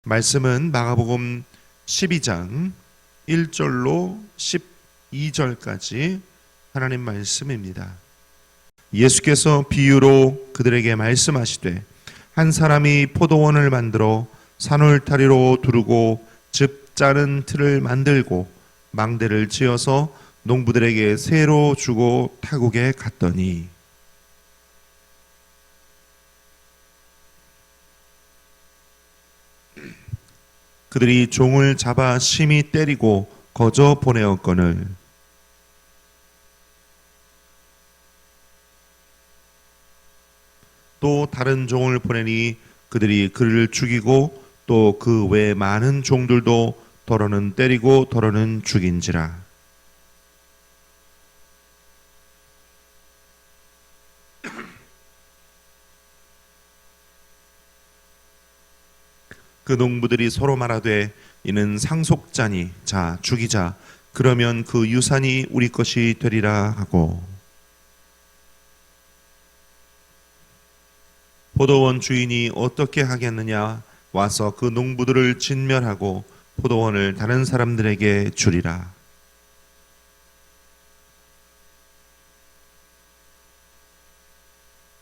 말씀은 마가복음 12장 1절로 12절까지 하나님 말씀입니다. 예수께서 비유로 그들에게 말씀하시되 한 사람이 포도원을 만들어 산울타리로 두르고 즙 짜는 틀을 만들고 망대를 지어서 농부들에게 새로 주고 타국에 갔더니 그들이 종을 잡아 심히 때리고 거저 보내었거늘 또 다른 종을 보내니 그들이 그를 죽이고 또 그 외 많은 종들도 더러는 때리고 더러는 죽인지라. 그 농부들이 서로 말하되 이는 상속자니 자 죽이자 그러면 그 유산이 우리 것이 되리라 하고 포도원 주인이 어떻게 하겠느냐 와서 그 농부들을 진멸하고 포도원을 다른 사람들에게 주리라.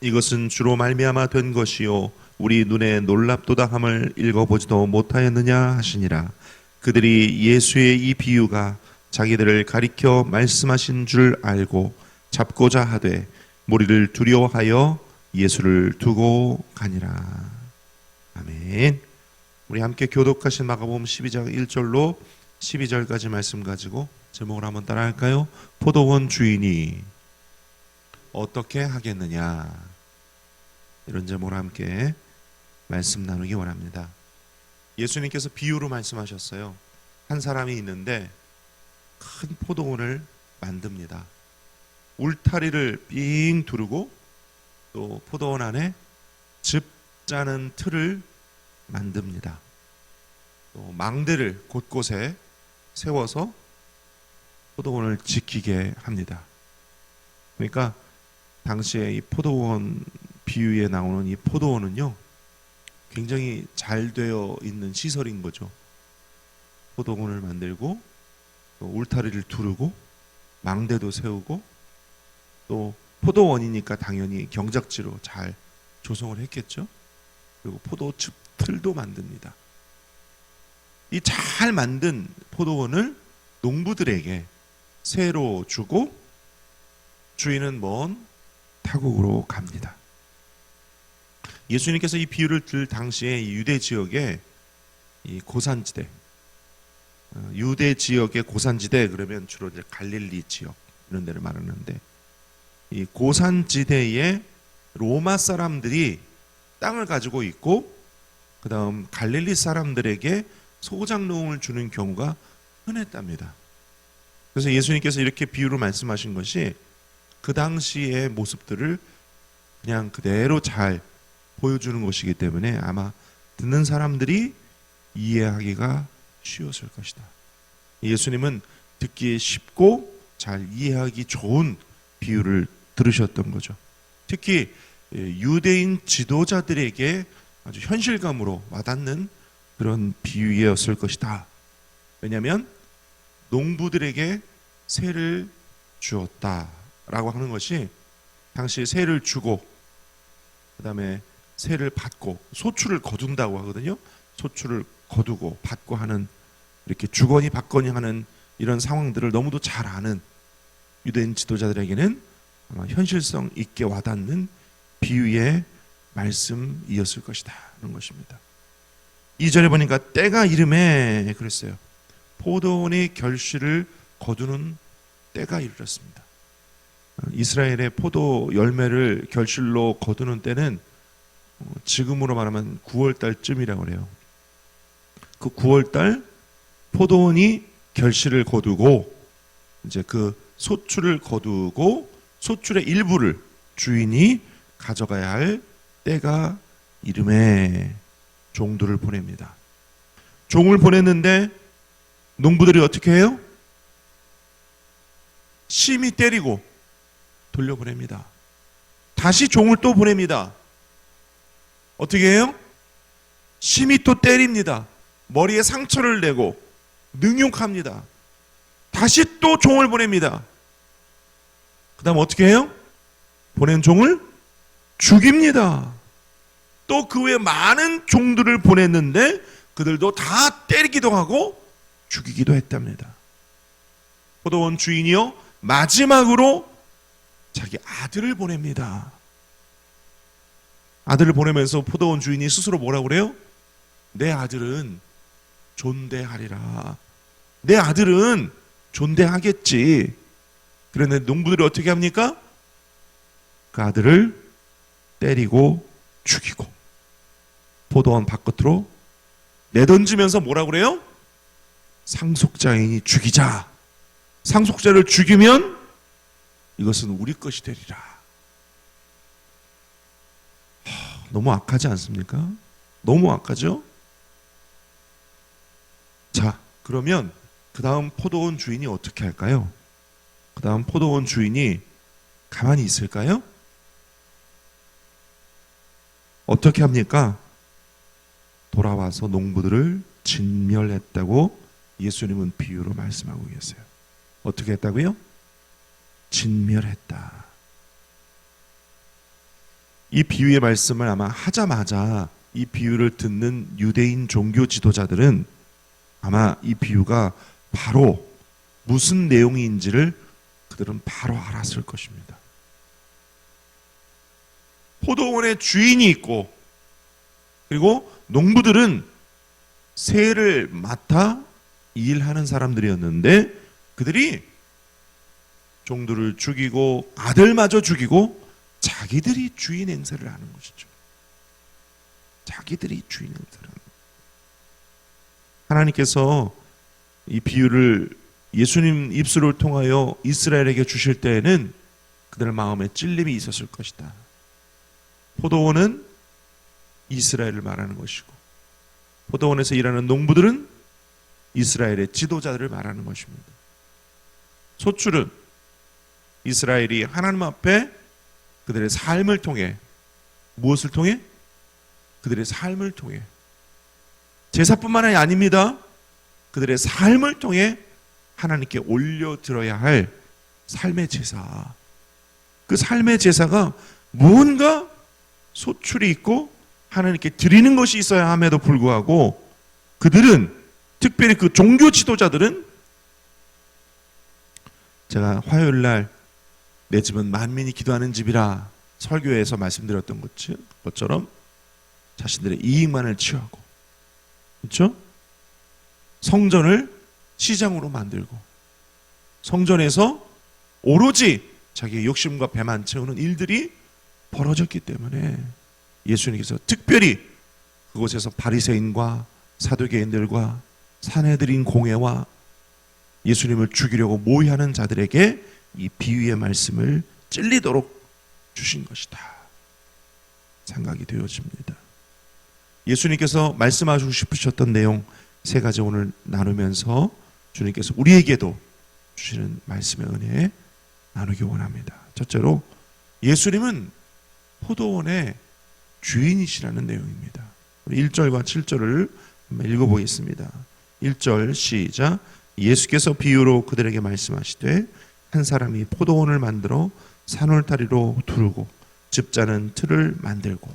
이것은 주로 말미암아 된 것이요 우리 눈에 놀랍도다함을 읽어보지도 못하였느냐 하시니라. 그들이 예수의 이 비유가 자기들을 가리켜 말씀하신 줄 알고 잡고자 하되 무리를 두려워하여 예수를 두고 가니라. 아멘. 우리 함께 교독하신 마가복음 12장 1절로 12절까지 말씀 가지고 제목을 한번 따라할까요? 포도원 주인이 어떻게 하겠느냐. 이런 제목으로 함께 말씀 나누기 원합니다. 예수님께서 비유로 말씀하셨어요. 한 사람이 있는데 큰 포도원을 만듭니다. 울타리를 삥 두르고 또 포도원 안에 즙 짜는 틀을 만듭니다. 또 망대를 곳곳에 세워서 포도원을 지키게 합니다. 그러니까 당시에 이 포도원 비유에 나오는 이 포도원은요 굉장히 잘 되어 있는 시설인 거죠. 포도원을 만들고 또 울타리를 두르고 망대도 세우고 또 포도원이니까 당연히 경작지로 잘 조성을 했겠죠. 그리고 포도즙 틀도 만듭니다. 이 잘 만든 포도원을 농부들에게 새로 주고 주인은 먼 타국으로 갑니다. 예수님께서 이 비유를 들 당시에 이 유대 지역의 이 고산지대, 유대 지역의 고산지대 그러면 주로 이제 갈릴리 지역 이런 데를 말하는데 이 고산지대에 로마 사람들이 땅을 가지고 있고 그 다음 갈릴리 사람들에게 소작농을 주는 경우가 흔했답니다. 그래서 예수님께서 이렇게 비유로 말씀하신 것이 그 당시의 모습들을 그냥 그대로 잘 보여주는 것이기 때문에 아마 듣는 사람들이 이해하기가 쉬웠을 것이다. 예수님은 듣기 쉽고 잘 이해하기 좋은 비유를 들으셨던 거죠. 특히 유대인 지도자들에게 아주 현실감으로 와닿는 그런 비유였을 것이다. 왜냐하면 농부들에게 새를 주었다라고 하는 것이 당시 새를 주고 그 다음에 새를 받고 소출을 거둔다고 하거든요. 소출을 거두고 받고 하는 이렇게 주거니 받거니 하는 이런 상황들을 너무도 잘 아는 유대인 지도자들에게는 아마 현실성 있게 와닿는 비유의 말씀이었을 것이다 하는 것입니다. 2절에 보니까 때가 이름에 그랬어요. 포도원의 결실을 거두는 때가 이르렀습니다. 이스라엘의 포도 열매를 결실로 거두는 때는 지금으로 말하면 9월달쯤이라고 그래요. 그 9월달 포도원이 결실을 거두고 이제 그 소출을 거두고 소출의 일부를 주인이 가져가야 할 때가 이름에 종들을 보냅니다. 종을 보냈는데 농부들이 어떻게 해요? 심히 때리고 돌려보냅니다. 다시 종을 또 보냅니다. 어떻게 해요? 심히 또 때립니다. 머리에 상처를 내고 능욕합니다. 다시 또 종을 보냅니다. 그 다음 어떻게 해요? 보낸 종을 죽입니다. 또 그 외에 많은 종들을 보냈는데 그들도 다 때리기도 하고 죽이기도 했답니다. 포도원 주인이요, 마지막으로 자기 아들을 보냅니다. 아들을 보내면서 포도원 주인이 스스로 뭐라고 그래요? 내 아들은 존대하리라. 내 아들은 존대하겠지. 그런데 농부들이 어떻게 합니까? 그 아들을 때리고 죽이고 포도원 바깥으로 내던지면서 뭐라고 그래요? 상속자인이 죽이자. 상속자를 죽이면 이것은 우리 것이 되리라. 너무 악하지 않습니까? 너무 악하죠? 자, 그러면 그 다음 포도원 주인이 어떻게 할까요? 그 다음 포도원 주인이 가만히 있을까요? 어떻게 합니까? 돌아와서 농부들을 진멸했다고 예수님은 비유로 말씀하고 계세요. 어떻게 했다고요? 진멸했다. 이 비유의 말씀을 아마 하자마자 이 비유를 듣는 유대인 종교 지도자들은 아마 이 비유가 바로 무슨 내용인지를 그들은 바로 알았을 것입니다. 포도원의 주인이 있고 그리고 농부들은 세를 맡아 일하는 사람들이었는데 그들이 종들을 죽이고 아들마저 죽이고 자기들이 주인 행세를 하는 것이죠. 자기들이 주인 행세를 하는 것이죠. 하나님께서 이 비유를 예수님 입술을 통하여 이스라엘에게 주실 때에는 그들 마음에 찔림이 있었을 것이다. 포도원은 이스라엘을 말하는 것이고 포도원에서 일하는 농부들은 이스라엘의 지도자들을 말하는 것입니다. 소출은 이스라엘이 하나님 앞에 그들의 삶을 통해 무엇을 통해? 그들의 삶을 통해 제사뿐만이 아닙니다. 그들의 삶을 통해 하나님께 올려드려야 할 삶의 제사. 그 삶의 제사가 무언가 소출이 있고 하나님께 드리는 것이 있어야 함에도 불구하고 그들은 특별히 그 종교 지도자들은 제가 화요일날 내 집은 만민이 기도하는 집이라 설교에서 말씀드렸던 것처럼 자신들의 이익만을 취하고 그렇죠? 성전을 시장으로 만들고 성전에서 오로지 자기의 욕심과 배만 채우는 일들이 벌어졌기 때문에 예수님께서 특별히 그곳에서 바리새인과 사두개인들과 사내들인 공회와 예수님을 죽이려고 모의하는 자들에게 이 비유의 말씀을 찔리도록 주신 것이다 생각이 되어집니다. 예수님께서 말씀하시고 싶으셨던 내용 세 가지 오늘 나누면서 주님께서 우리에게도 주시는 말씀의 은혜 나누기 원합니다. 첫째로 예수님은 포도원의 주인이시라는 내용입니다. 1절과 7절을 한번 읽어보겠습니다. 1절 시작. 예수께서 비유로 그들에게 말씀하시되 한 사람이 포도원을 만들어 산울타리로 두르고 집자는 틀을 만들고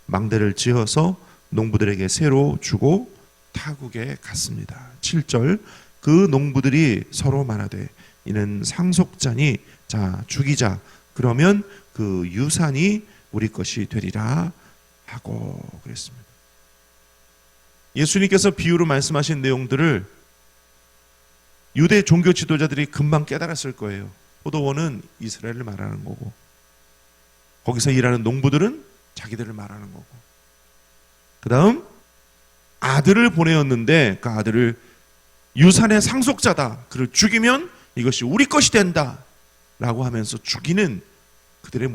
망대를 지어서 농부들에게 새로 주고 타국에 갔습니다. 7절 그 농부들이 서로 말하되 이는 상속자니 자 죽이자 그러면 그 유산이 우리 것이 되리라 하고 그랬습니다. 예수님께서 비유로 말씀하신 내용들을 유대 종교 지도자들이 금방 깨달았을 거예요. 포도원은 이스라엘을 말하는 거고 거기서 일하는 농부들은 자기들을 말하는 거고 그 다음 아들을 보내었는데 그 아들을 유산의 상속자다. 그를 죽이면 이것이 우리 것이 된다 라고 하면서 죽이는 그들의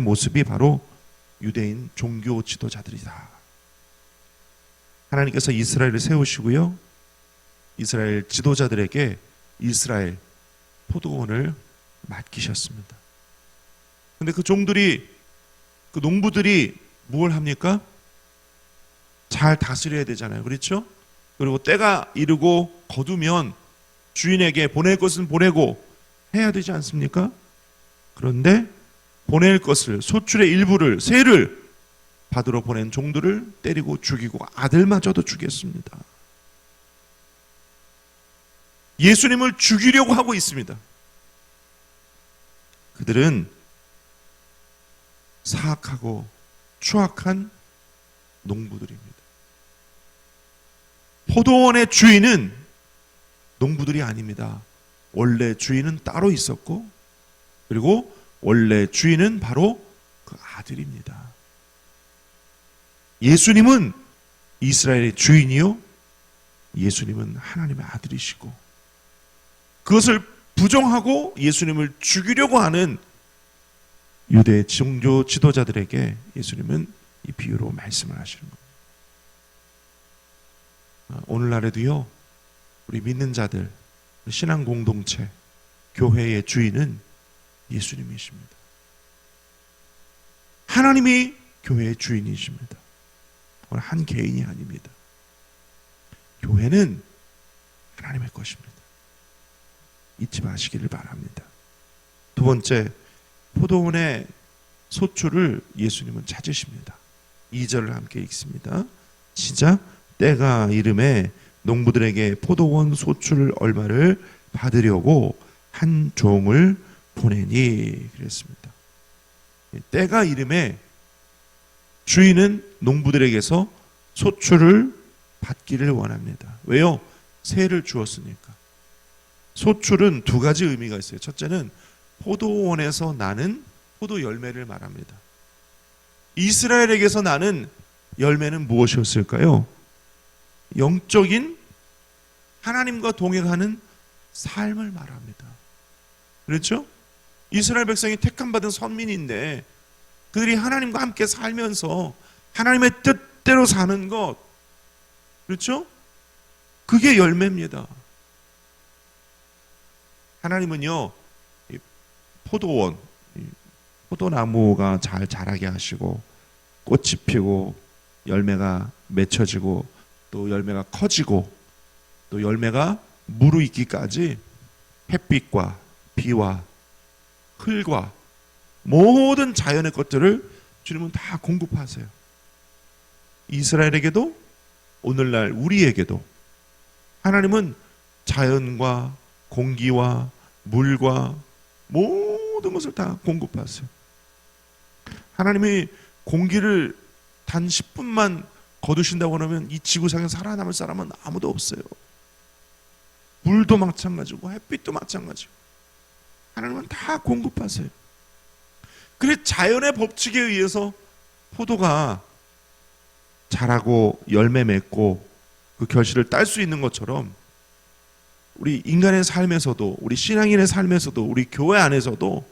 모습이 바로 유대인 종교 지도자들이다. 하나님께서 이스라엘을 세우시고요 이스라엘 지도자들에게 이스라엘 포도원을 맡기셨습니다. 근데 그 종들이 그 농부들이 뭘 합니까? 잘 다스려야 되잖아요. 그렇죠? 그리고 때가 이르고 거두면 주인에게 보낼 것은 보내고 해야 되지 않습니까? 그런데 보낼 것을, 소출의 일부를, 세를 받으러 보낸 종들을 때리고 죽이고 아들마저도 죽였습니다. 예수님을 죽이려고 하고 있습니다. 그들은 사악하고 추악한 농부들입니다. 포도원의 주인은 농부들이 아닙니다. 원래 주인은 따로 있었고, 그리고 원래 주인은 바로 그 아들입니다. 예수님은 이스라엘의 주인이요, 예수님은 하나님의 아들이시고, 그것을 부정하고 예수님을 죽이려고 하는 유대 종교 지도자들에게 예수님은 이 비유로 말씀을 하시는 겁니다. 오늘날에도요, 우리 믿는 자들, 신앙 공동체, 교회의 주인은 예수님이십니다. 하나님이 교회의 주인이십니다. 한 개인이 아닙니다. 교회는 하나님의 것입니다. 잊지 마시기를 바랍니다. 두 번째, 포도원의 소출을 예수님은 찾으십니다. 2절을 함께 읽습니다. 시작. 때가 이름에 농부들에게 포도원 소출 얼마를 받으려고 한 종을 보내니 그랬습니다. 때가 이름에 주인은 농부들에게서 소출을 받기를 원합니다. 왜요? 세를 주었으니까. 소출은 두 가지 의미가 있어요. 첫째는 포도원에서 나는 포도 열매를 말합니다. 이스라엘에게서 나는 열매는 무엇이었을까요? 영적인 하나님과 동행하는 삶을 말합니다. 그렇죠? 이스라엘 백성이 택함받은 선민인데 그들이 하나님과 함께 살면서 하나님의 뜻대로 사는 것, 그렇죠? 그게 열매입니다. 하나님은요, 포도원, 포도나무가 잘 자라게 하시고 꽃이 피고 열매가 맺혀지고 또 열매가 커지고 또 열매가 무르익기까지 햇빛과 비와 흙과 모든 자연의 것들을 주님은 다 공급하세요. 이스라엘에게도 오늘날 우리에게도 하나님은 자연과 공기와 물과 모든 것을 다 공급하세요. 하나님이 공기를 단 10분만 거두신다고 하면 이 지구상에 살아남을 사람은 아무도 없어요. 물도 마찬가지고 햇빛도 마찬가지고 하나님은 다 공급하세요. 그래 자연의 법칙에 의해서 포도가 자라고 열매 맺고 그 결실을 딸 수 있는 것처럼 우리 인간의 삶에서도, 우리 신앙인의 삶에서도, 우리 교회 안에서도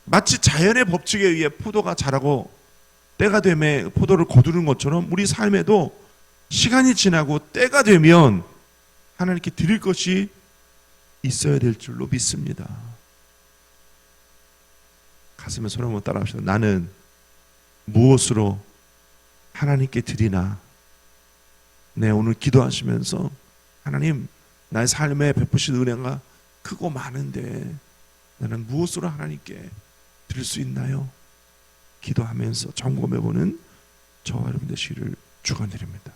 마치 자연의 법칙에 의해 포도가 자라고 때가 되면 포도를 거두는 것처럼 우리 삶에도 시간이 지나고 때가 되면 하나님께 드릴 것이 있어야 될 줄로 믿습니다. 가슴에 손 한번 따라합시다. 나는 무엇으로 하나님께 드리나? 네, 오늘 기도하시면서 하나님, 나의 삶에 베푸신 은혜가 크고 많은데 나는 무엇으로 하나님께 드릴 수 있나요? 기도하면서 점검해보는 저와 여러분 되시기를 축원드립니다.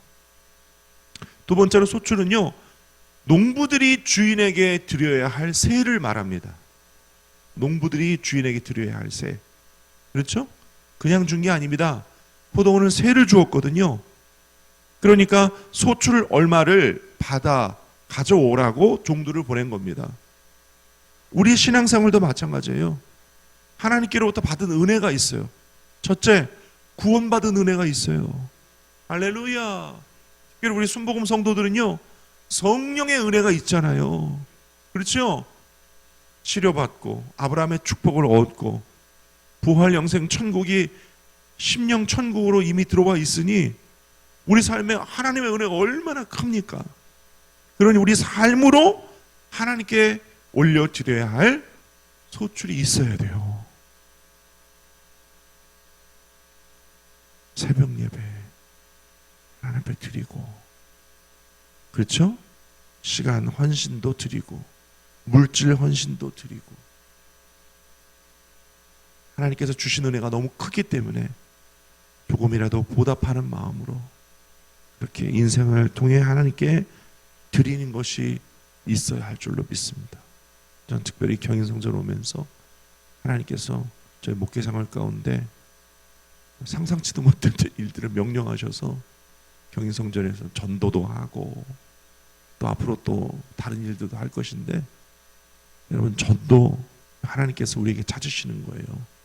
두 번째로 소출은요, 농부들이 주인에게 드려야 할 세를 말합니다. 농부들이 주인에게 드려야 할 세. 그렇죠? 그냥 준 게 아닙니다. 포도원은 세를 주었거든요. 그러니까 소출 얼마를 받아 가져오라고 종들을 보낸 겁니다. 우리 신앙생활도 마찬가지예요. 하나님께로부터 받은 은혜가 있어요. 첫째, 구원받은 은혜가 있어요. 할렐루야. 특별히 우리 순복음 성도들은요, 성령의 은혜가 있잖아요. 그렇죠? 치료받고 아브라함의 축복을 얻고 부활 영생 천국이 심령 천국으로 이미 들어와 있으니 우리 삶에 하나님의 은혜가 얼마나 큽니까? 그러니 우리 삶으로 하나님께 올려드려야 할 소출이 있어야 돼요. 새벽 예배, 앞에 드리고, 그렇죠? 시간 헌신도 드리고, 물질 헌신도 드리고, 하나님께서 주신 은혜가 너무 크기 때문에 조금이라도 보답하는 마음으로 그렇게 인생을 통해 하나님께 드리는 것이 있어야 할 줄로 믿습니다. 전 특별히 경인성전 오면서 하나님께서 저희 목회생활 가운데 상상치도 못한 일들을 명령하셔서 경인성전에서 전도도 하고 또 앞으로 또 다른 일들도 할 것인데, 여러분, 전도 하나님께서 우리에게 찾으시는 거예요.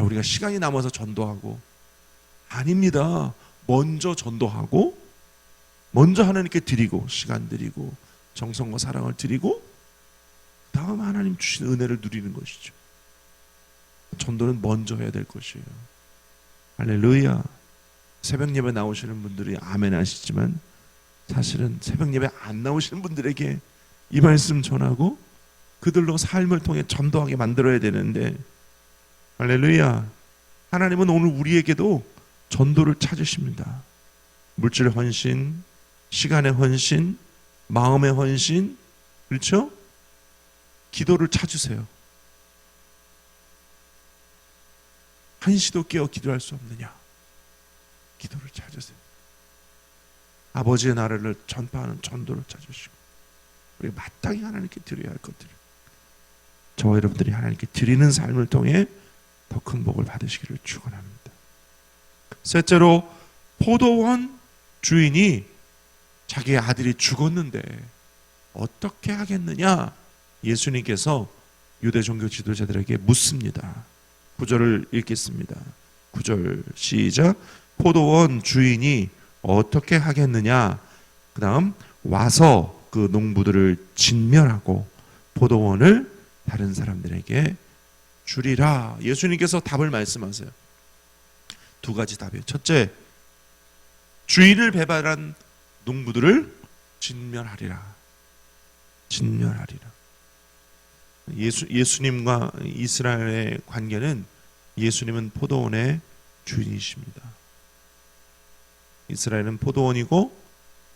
우리가 시간이 남아서 전도하고, 아닙니다. 먼저 전도하고, 먼저 하나님께 드리고, 시간 드리고, 정성과 사랑을 드리고, 다음 하나님 주신 은혜를 누리는 것이죠. 전도는 먼저 해야 될 것이에요. 할렐루야. 새벽 예배 나오시는 분들이 아멘 하시지만, 사실은 새벽 예배 안 나오시는 분들에게 이 말씀 전하고 그들로 삶을 통해 전도하게 만들어야 되는데, 할렐루야. 하나님은 오늘 우리에게도 전도를 찾으십니다. 물질 헌신, 시간의 헌신, 마음의 헌신, 그렇죠? 기도를 찾으세요. 한시도 깨어 기도할 수 없느냐? 기도를 찾으세요. 아버지의 나라를 전파하는 전도를 찾으시고, 우리 마땅히 하나님께 드려야 할 것들을, 저와 여러분들이 하나님께 드리는 삶을 통해 더 큰 복을 받으시기를 축원합니다. 셋째로, 포도원 주인이 자기의 아들이 죽었는데 어떻게 하겠느냐, 예수님께서 유대 종교 지도자들에게 묻습니다. 9절을 읽겠습니다. 9절 시작. 포도원 주인이 어떻게 하겠느냐, 그 다음 와서 그 농부들을 진멸하고 포도원을 다른 사람들에게 주리라. 예수님께서 답을 말씀하세요. 두 가지 답이에요. 첫째, 주인을 배반한 농부들을 진멸하리라. 진멸하리라. 예수님과 이스라엘의 관계는, 예수님은 포도원의 주인이십니다. 이스라엘은 포도원이고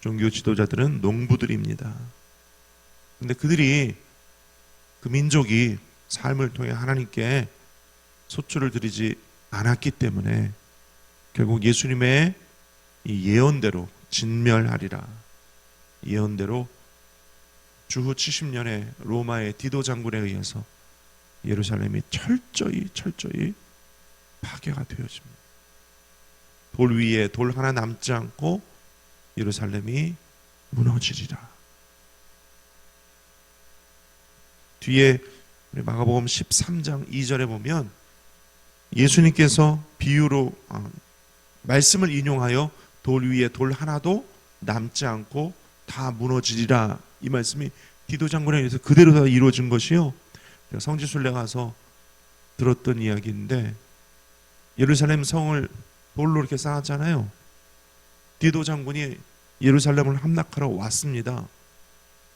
종교 지도자들은 농부들입니다. 근데 그들이, 그 민족이 삶을 통해 하나님께 소출을 드리지 않았기 때문에 결국 예수님의 이 예언대로 진멸하리라, 예언대로 주후 70년에 로마의 디도 장군에 의해서 예루살렘이 철저히 파괴가 되어집니다. 돌 위에 돌 하나 남지 않고 예루살렘이 무너지리라. 뒤에 우리 마가복음 13장 2절에 보면 예수님께서 비유로 말씀을 인용하여 돌 위에 돌 하나도 남지 않고 다 무너지리라, 이 말씀이 디도 장군에 의해서 그대로 다 이루어진 것이요. 제가 성지순례 가서 들었던 이야기인데, 예루살렘 성을 돌로 이렇게 쌓았잖아요. 디도 장군이 예루살렘을 함락하러 왔습니다.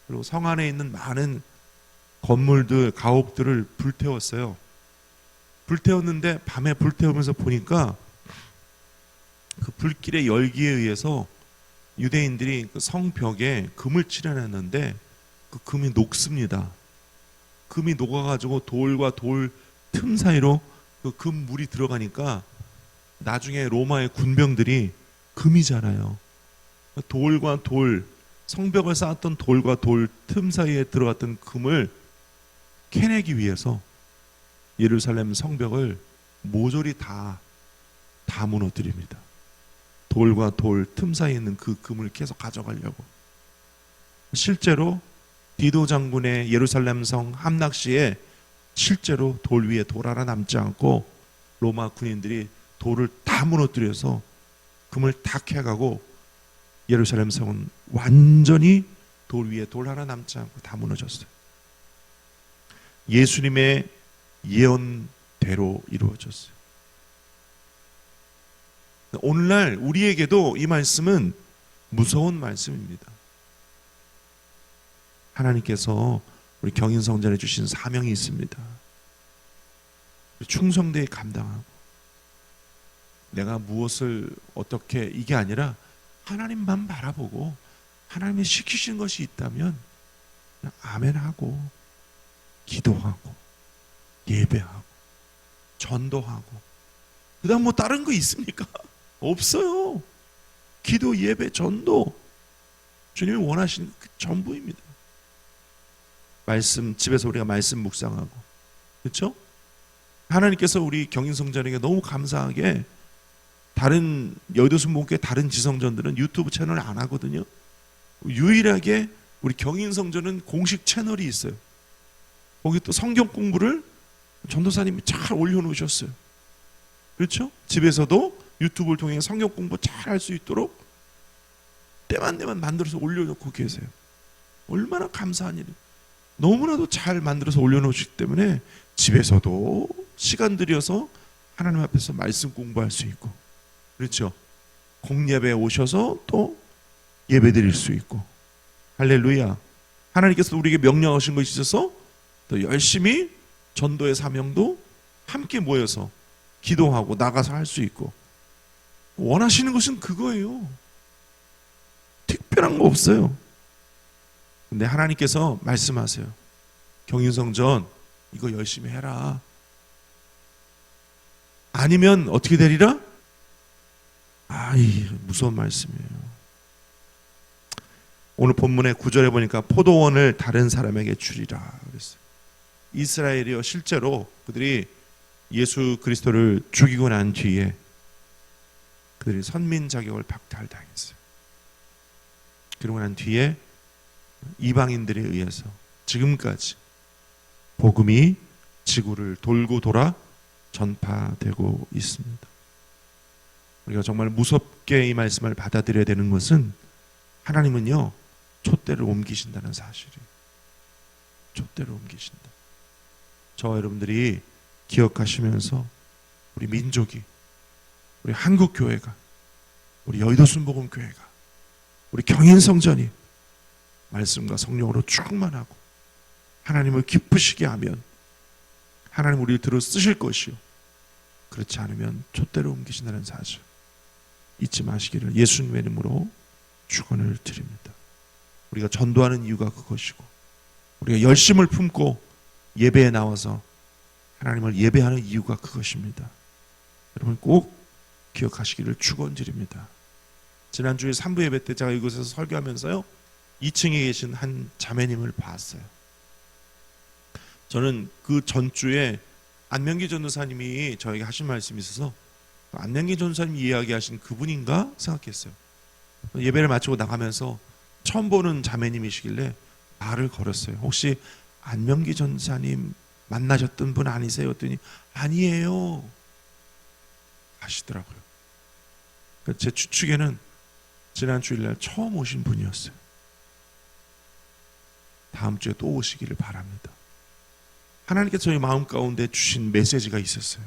그리고 성 안에 있는 많은 건물들, 가옥들을 불태웠어요. 불태웠는데 밤에 불태우면서 보니까 그 불길의 열기에 의해서 유대인들이 그 성벽에 금을 칠해놨는데 그 금이 녹습니다. 금이 녹아가지고 돌과 돌 틈 사이로 그 금물이 들어가니까 나중에 로마의 군병들이, 금이잖아요, 돌과 돌, 성벽을 쌓았던 돌과 돌 틈 사이에 들어갔던 금을 캐내기 위해서 예루살렘 성벽을 모조리 다 무너뜨립니다. 돌과 돌 틈 사이에 있는 그 금을 계속 가져가려고. 실제로 디도 장군의 예루살렘 성 함락 시에 실제로 돌 위에 돌 하나 남지 않고 로마 군인들이 돌을 다 무너뜨려서 금을 다 캐가고 예루살렘 성은 완전히 돌 위에 돌 하나 남지 않고 다 무너졌어요. 예수님의 예언대로 이루어졌어요. 오늘날 우리에게도 이 말씀은 무서운 말씀입니다. 하나님께서 우리 경인성전에 주신 사명이 있습니다. 충성되게 감당하고 내가 무엇을 어떻게 이게 아니라 하나님만 바라보고 하나님이 시키신 것이 있다면 그냥 아멘하고 기도하고 예배하고 전도하고 그다음 뭐 다른 거 있습니까? 없어요. 기도, 예배, 전도 주님이 원하시는 그 전부입니다. 말씀 집에서 우리가 말씀 묵상하고 그렇죠? 하나님께서 우리 경인성전에게 너무 감사하게 다른 여의도순복음교회 다른 지성전들은 유튜브 채널을 안 하거든요. 유일하게 우리 경인성전은 공식 채널이 있어요. 거기 또 성경 공부를 전도사님이 잘 올려놓으셨어요. 그렇죠? 집에서도 유튜브를 통해 성경 공부 잘 할 수 있도록 때만 되면 만들어서 올려놓고 계세요. 얼마나 감사한 일이에요. 너무나도 잘 만들어서 올려놓으시기 때문에 집에서도 시간 들여서 하나님 앞에서 말씀 공부할 수 있고 그렇죠? 공예배에 오셔서 또 예배 드릴 수 있고 할렐루야. 하나님께서 우리에게 명령하신 것이 있어서 또 열심히 전도의 사명도 함께 모여서 기도하고 나가서 할 수 있고 원하시는 것은 그거예요. 특별한 거 없어요. 근데 하나님께서 말씀하세요. 경인성전 이거 열심히 해라. 아니면 어떻게 되리라? 이 무서운 말씀이에요. 오늘 본문의 9절에 보니까 포도원을 다른 사람에게 주리라 그랬어요. 이스라엘이요 실제로 그들이 예수 그리스도를 죽이고 난 뒤에 그들이 선민 자격을 박탈당했어요. 그러고 난 뒤에 이방인들에 의해서 지금까지 복음이 지구를 돌고 돌아 전파되고 있습니다. 우리가 정말 무섭게 이 말씀을 받아들여야 되는 것은 하나님은요 촛대를 옮기신다는 사실이에요. 촛대를 옮기신다. 저와 여러분들이 기억하시면서 우리 민족이 우리 한국교회가 우리 여의도순복음교회가 우리 경인성전이 말씀과 성령으로 충만하고 하나님을 기쁘시게 하면 하나님 우리를 들어 쓰실 것이요 그렇지 않으면 촛대로 옮기신다는 사실 잊지 마시기를 예수님의 이름으로 축원을 드립니다. 우리가 전도하는 이유가 그것이고 우리가 열심을 품고 예배에 나와서 하나님을 예배하는 이유가 그것입니다. 여러분 꼭 기억하시기를 축원드립니다. 지난주에 3부 예배 때 제가 이곳에서 설교하면서요 2층에 계신 한 자매님을 봤어요. 저는 그 전주에 안명기 전도사님이 저에게 하신 말씀이 있어서 안명기 전도사님이 이야기하신 그분인가 생각했어요. 예배를 마치고 나가면서 처음 보는 자매님이시길래 말을 걸었어요. 혹시 안명기 전도사님 만나셨던 분 아니세요? 했더니 아니에요 하시더라고요. 제 추측에는 지난 주일날 처음 오신 분이었어요. 다음 주에 또 오시기를 바랍니다. 하나님께서 저희 마음 가운데 주신 메시지가 있었어요.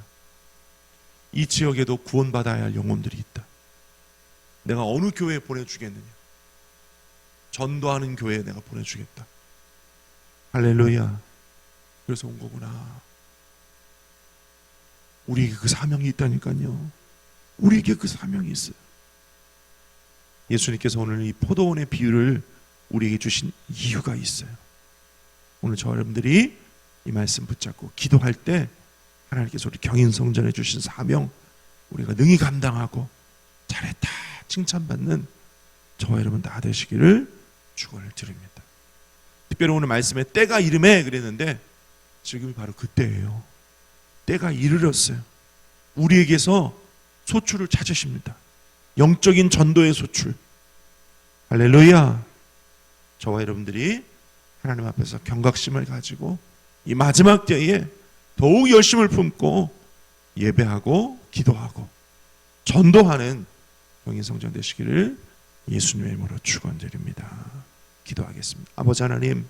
이 지역에도 구원받아야 할 영혼들이 있다. 내가 어느 교회에 보내주겠느냐? 전도하는 교회에 내가 보내주겠다. 할렐루야. 그래서 온 거구나. 우리에게 그 사명이 있다니까요. 우리에게 그 사명이 있어요. 예수님께서 오늘 이 포도원의 비유를 우리에게 주신 이유가 있어요. 오늘 저 여러분들이 이 말씀 붙잡고 기도할 때 하나님께서 우리 경인성전에 주신 사명 우리가 능히 감당하고 잘했다 칭찬받는 저와 여러분 다 되시기를 축원을 드립니다. 특별히 오늘 말씀에 때가 이름에 그랬는데 지금이 바로 그때예요. 때가 이르렀어요. 우리에게서 소출을 찾으십니다. 영적인 전도의 소출. 할렐루야. 저와 여러분들이 하나님 앞에서 경각심을 가지고 이 마지막 때에 더욱 열심을 품고 예배하고 기도하고 전도하는 경인성전 되시기를 예수님의 이름으로 축원드립니다. 기도하겠습니다. 아버지 하나님,